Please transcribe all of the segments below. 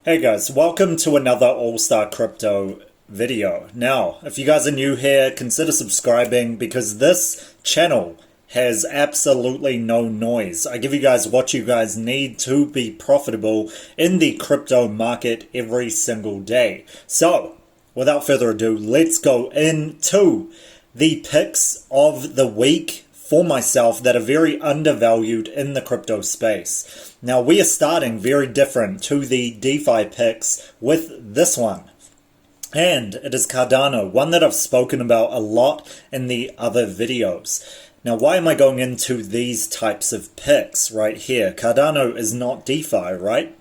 Hey guys, welcome to another All-Star Crypto video. Now, if you guys are new here, consider subscribing because this channel has absolutely no noise. I give you guys what you guys need to be profitable in the crypto market every single day. So, without further ado, let's go into the picks of the week for myself that are very undervalued in the crypto space. Now we are starting very different to the DeFi picks with this one. And it is Cardano, one that I've spoken about a lot in the other videos. Now why am I going into these types of picks right here? Cardano is not DeFi, right?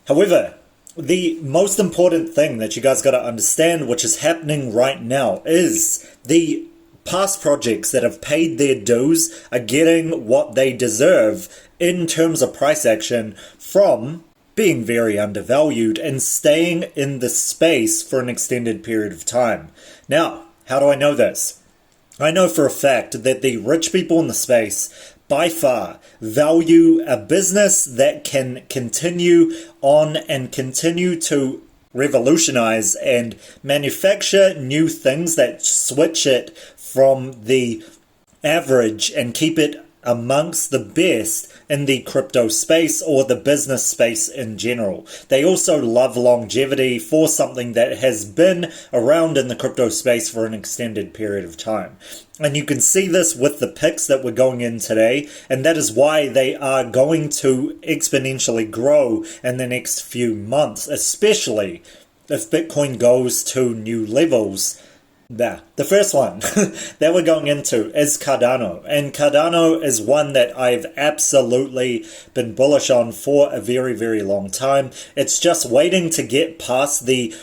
However, the most important thing that you guys got to understand, which is happening right now, is the past projects that have paid their dues are getting what they deserve in terms of price action from being very undervalued and staying in the space for an extended period of time. Now, how do I know this? I know for a fact that the rich people in the space by far value a business that can continue on and continue to revolutionize and manufacture new things that switch it from the average and keep it amongst the best in the crypto space or the business space in general. They also love longevity for something that has been around in the crypto space for an extended period of time. And you can see this with the picks that we're going in today, and that is why they are going to exponentially grow in the next few months, especially if Bitcoin goes to new levels. The first one that we're going into is Cardano, and Cardano is one that I've absolutely been bullish on for a very, very long time. It's just waiting to get past the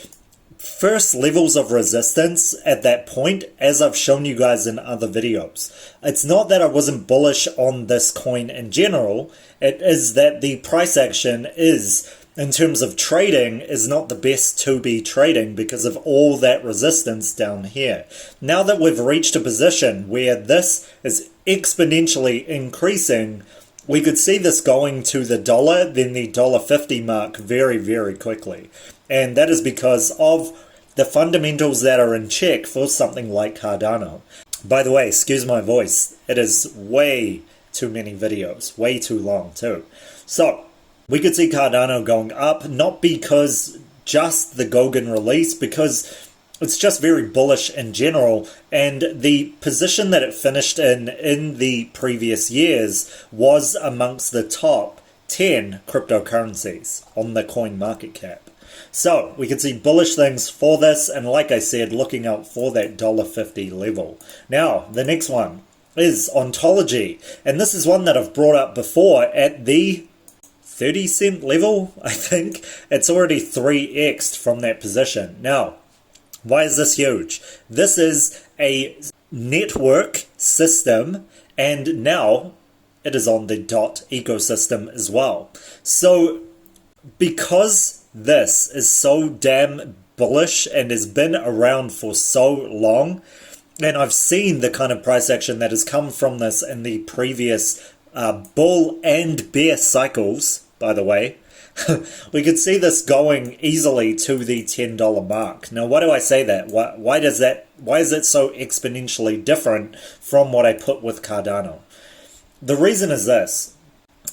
first levels of resistance at that point, as I've shown you guys in other videos. It's not that I wasn't bullish on this coin in general, it is that the price action is, in terms of trading, is not the best to be trading because of all that resistance down here. Now that we've reached a position where this is exponentially increasing, we could see this going to the dollar, then the $1.50 mark very, very quickly. And that is because of the fundamentals that are in check for something like Cardano. By the way, excuse my voice, it is way too many videos, way too long too. So, we could see Cardano going up, not because just the Goguen release, because it's just very bullish in general, and the position that it finished in the previous years was amongst the top 10 cryptocurrencies on the coin market cap. So we could see bullish things for this, and like I said, looking out for that $1.50 level. Now, the next one is Ontology, and this is one that I've brought up before at the 30-cent level, I think. It's already 3x'd from that position. Now, why is this huge? This is a network system, and now it is on the DOT ecosystem as well. So, because this is so damn bullish and has been around for so long, and I've seen the kind of price action that has come from this in the previous bull and bear cycles, by the way, we could see this going easily to the $10 mark. Now, why do I say that? Why is it so exponentially different from what I put with Cardano? The reason is this.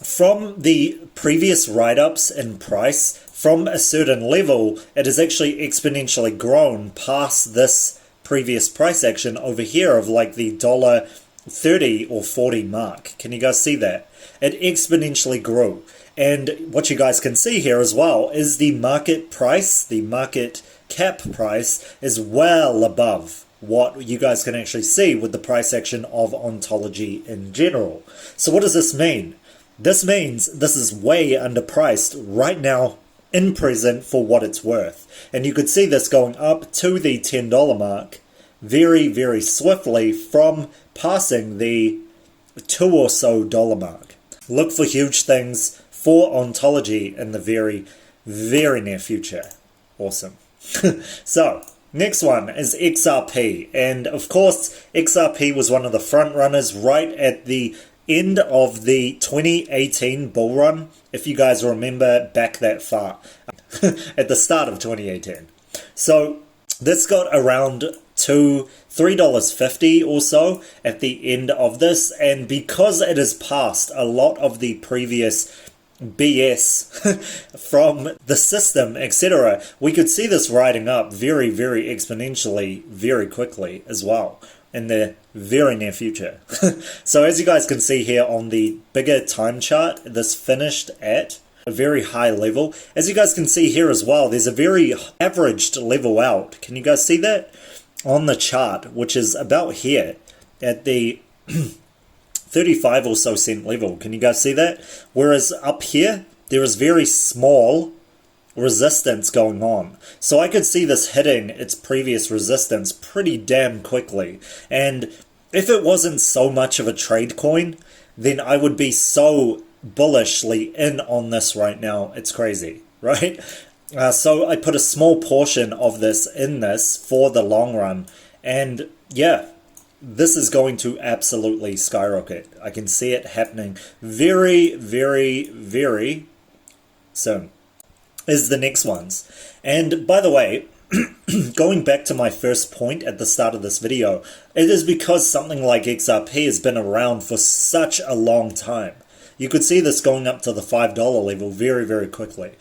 From the previous write-ups in price, from a certain level, it has actually exponentially grown past this previous price action over here of like the $30 or 40 mark. Can you guys see that? It exponentially grew. And what you guys can see here as well is the market price, the market cap price, is well above what you guys can actually see with the price action of Ontology in general. So what does this mean? This means this is way underpriced right now in present for what it's worth. And you could see this going up to the $10 mark very, very swiftly from passing the $2 or so mark. Look for huge things for Ontology in the very, very near future. Awesome. So, next one is XRP. And of course, XRP was one of the front runners right at the end of the 2018 bull run, if you guys remember back that far. at the start of 2018. So this got around to $3.50 or so at the end of this, and because it has passed a lot of the previous BS from the system, etc., we could see this riding up very, very exponentially, very quickly as well in the very near future. So as you guys can see here on the bigger time chart, this finished at a very high level. As you guys can see here as well, there's a very averaged level out. Can you guys see that on the chart, which is about here at the 35 or so cent level? Can you guys see that? Whereas up here, there is very small resistance going on. So I could see this hitting its previous resistance pretty damn quickly. And if it wasn't so much of a trade coin, then I would be so bullishly in on this right now. It's crazy, right? So I put a small portion of this in this for the long run. And yeah, this is going to absolutely skyrocket. I can see it happening very, very, very soon. Is the next ones. And by the way, going back to my first point at the start of this video, it is because something like XRP has been around for such a long time. You could see this going up to the $5 level very, very quickly.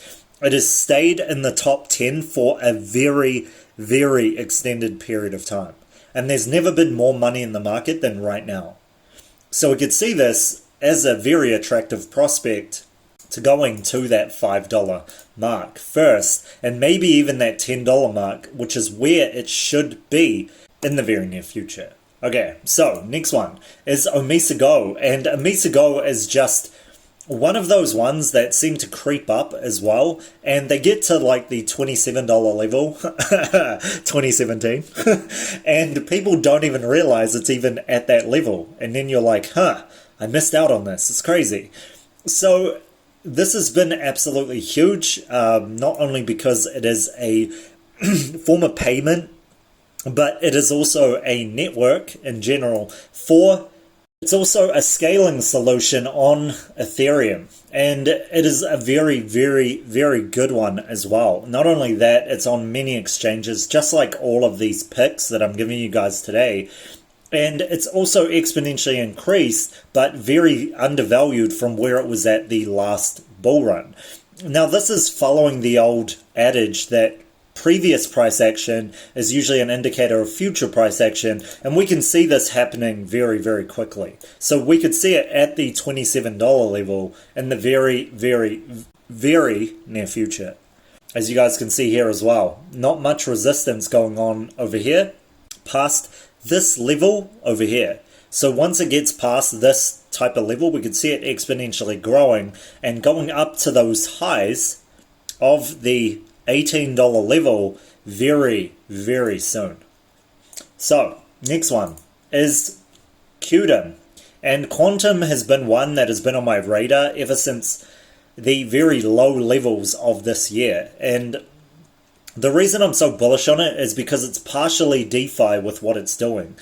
It has stayed in the top 10 for a very, very extended period of time. And there's never been more money in the market than right now. So we could see this as a very attractive prospect to going to that $5 mark first, and maybe even that $10 mark, which is where it should be in the very near future. Okay, so next one is Omise Go, and Omise Go is just one of those ones that seem to creep up as well, and they get to like the $27 level, 2017, and people don't even realize it's even at that level, and then you're like, I missed out on this, it's crazy. So this has been absolutely huge, not only because it is a form of payment, but it is also a network in general it's also a scaling solution on Ethereum, and it is a very, very, very good one as well. Not only that, it's on many exchanges, just like all of these picks that I'm giving you guys today. And it's also exponentially increased, but very undervalued from where it was at the last bull run. Now, this is following the old adage that previous price action is usually an indicator of future price action, and we can see this happening very, very quickly. So we could see it at the $27 level in the very, very, very near future. As you guys can see here as well, not much resistance going on over here past this level over here. So once it gets past this type of level, we can see it exponentially growing and going up to those highs of the $18 level very, very soon. So next one is QTUM, and QTUM has been one that has been on my radar ever since the very low levels of this year. And the reason I'm so bullish on it is because it's partially DeFi with what it's doing,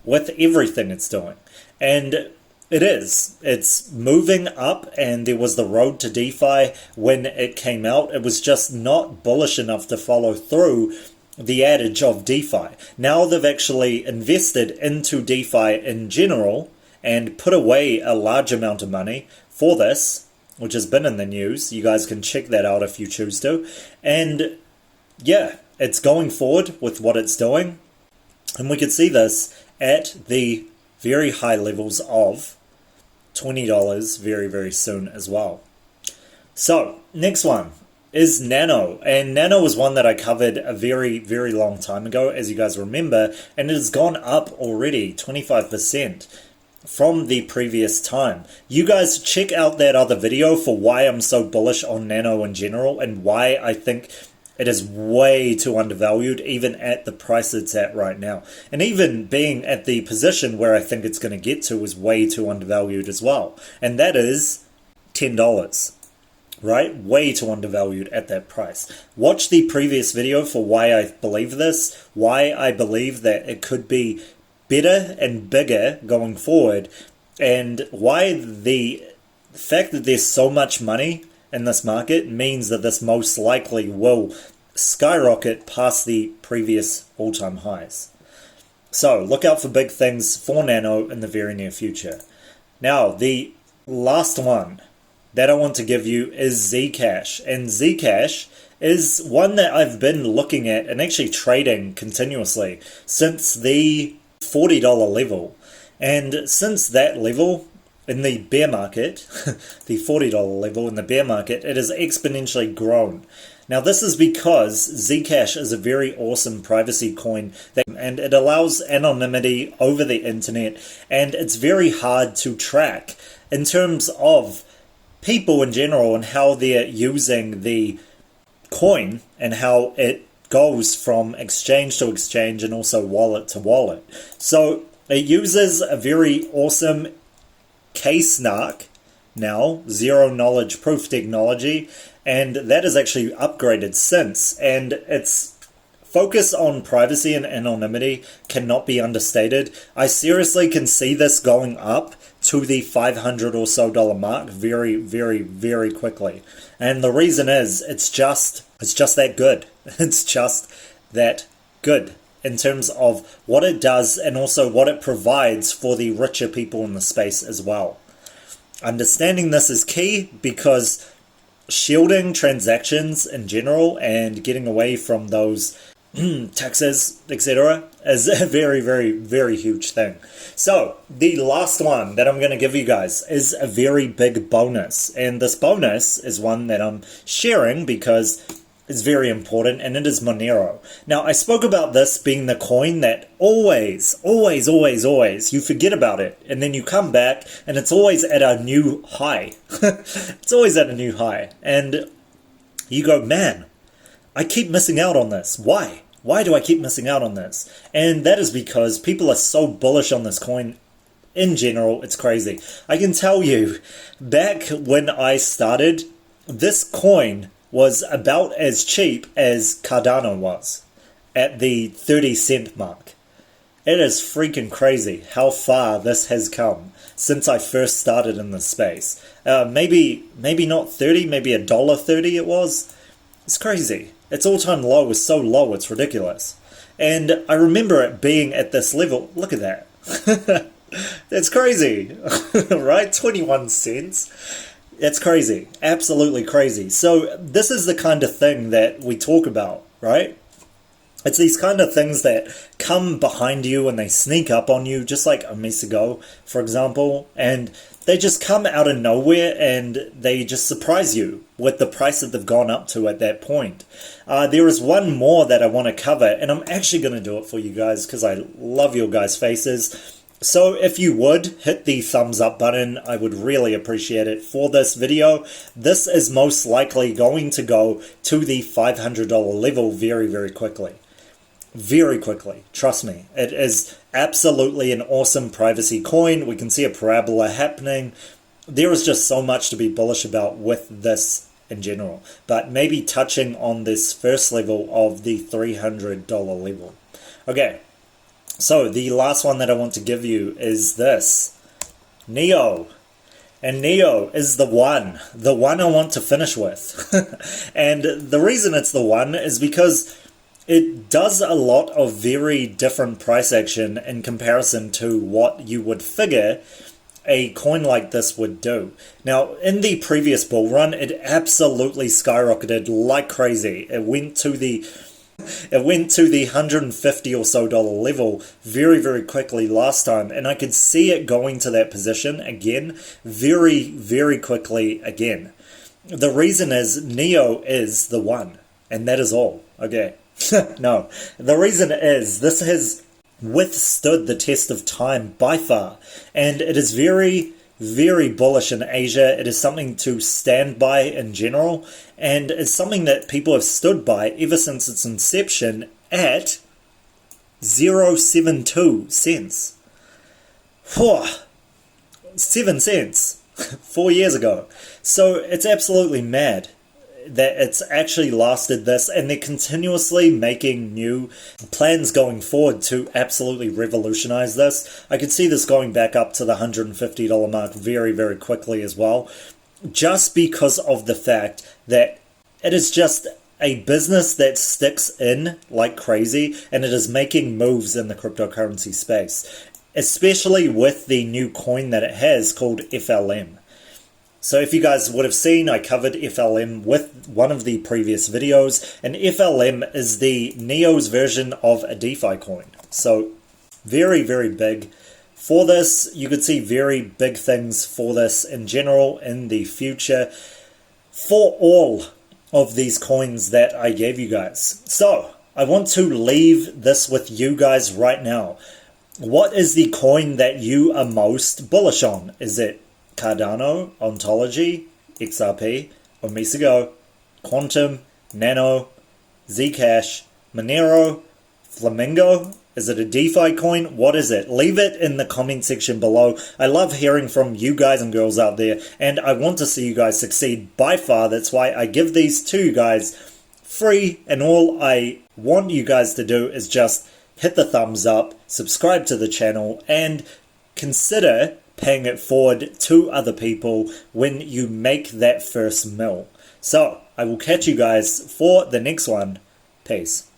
with everything it's doing. And it's moving up, and there was the road to DeFi when it came out. It was just not bullish enough to follow through the adage of DeFi. Now they've actually invested into DeFi in general and put away a large amount of money for this, which has been in the news. You guys can check that out if you choose to. And yeah, it's going forward with what it's doing. And we could see this at the very high levels of $20 very, very soon as well. So next one is Nano, and Nano was one that I covered a very, very long time ago, as you guys remember, and it has gone up already 25% from the previous time. You guys check out that other video for why I'm so bullish on Nano in general and why I think it is way too undervalued, even at the price it's at right now. And even being at the position where I think it's going to get to is way too undervalued as well. And that is $10, right? Way too undervalued at that price. Watch the previous video for why I believe this, why I believe that it could be better and bigger going forward, and why the fact that there's so much money in this market means that this most likely will skyrocket past the previous all-time highs. So look out for big things for Nano in the very near future. Now, the last one that I want to give you is Zcash. And Zcash is one that I've been looking at and actually trading continuously since the $40 level. And since that level, in the bear market, the $40 level in the bear market, it has exponentially grown. Now this is because Zcash is a very awesome privacy coin and it allows anonymity over the internet, and it's very hard to track in terms of people in general and how they're using the coin and how it goes from exchange to exchange and also wallet to wallet. So it uses a very awesome KSNARK now, zero knowledge proof technology, and that is actually upgraded since, and its focus on privacy and anonymity cannot be understated. I seriously can see this going up to the $500 or so mark very, very, very quickly. And the reason is it's just that good. It's just that good in terms of what it does and also what it provides for the richer people in the space as well. Understanding this is key because shielding transactions in general and getting away from those taxes, etc., is a very, very, very huge thing. So the last one that I'm going to give you guys is a very big bonus, and this bonus is one that I'm sharing because it's very important, and it is Monero. Now, I spoke about this being the coin that always, you forget about it, and then you come back, and it's always at a new high. It's always at a new high, and you go, man, I keep missing out on this. Why? Why do I keep missing out on this? And that is because people are so bullish on this coin. In general, it's crazy. I can tell you, back when I started, this coin was about as cheap as Cardano was at the 30-cent mark. It is freaking crazy how far this has come since I first started in this space. Maybe not 30, maybe $1.30 it was. It's crazy. Its all-time low was so low, it's ridiculous. And I remember it being at this level. Look at that. That's crazy, right? 21 cents. It's crazy. Absolutely crazy. So this is the kind of thing that we talk about, right? It's these kind of things that come behind you and they sneak up on you, just like Omise Go, for example, and they just come out of nowhere and they just surprise you with the price that they've gone up to at that point. There is one more that I want to cover, and I'm actually going to do it for you guys because I love your guys' faces. So if you would hit the thumbs up button, I would really appreciate it for this video. This is most likely going to go to the $500 level very, very quickly. Very quickly. Trust me. It is absolutely an awesome privacy coin. We can see a parabola happening. There is just so much to be bullish about with this in general. But maybe touching on this first level of the $300 level. Okay. So the last one that I want to give you is this, Neo. And Neo is the one I want to finish with. And the reason it's the one is because it does a lot of very different price action in comparison to what you would figure a coin like this would do. Now, in the previous bull run, it absolutely skyrocketed like crazy. It went to the $150 or so level very, very quickly last time, and I could see it going to that position again very, very quickly again. The reason is Neo is the one, and that is all. Okay. No, the reason is this has withstood the test of time by far, and it is very, very bullish in Asia. It is something to stand by in general, and it's something that people have stood by ever since its inception at 0.72 cents. 7 cents 4 years ago. So it's absolutely mad that it's actually lasted this, and they're continuously making new plans going forward to absolutely revolutionize this. I could see this going back up to the $150 mark very, very quickly as well. just because of the fact that it is just a business that sticks in like crazy, and it is making moves in the cryptocurrency space, especially with the new coin that it has called FLM. So if you guys would have seen, I covered FLM with one of the previous videos, and FLM is the Neo's version of a DeFi coin. So very, very big. For this, you could see very big things for this in general in the future for all of these coins that I gave you guys. So I want to leave this with you guys right now. What is the coin that you are most bullish on? Is it Cardano, Ontology, XRP, Omise Go, QTUM, Nano, Zcash, Monero, Flamingo? Is it a DeFi coin? What is it? Leave it in the comment section below. I love hearing from you guys and girls out there, and I want to see you guys succeed by far. That's why I give these to you guys free, and all I want you guys to do is just hit the thumbs up, subscribe to the channel, and consider paying it forward to other people when you make that first mil. So I will catch you guys for the next one. Peace.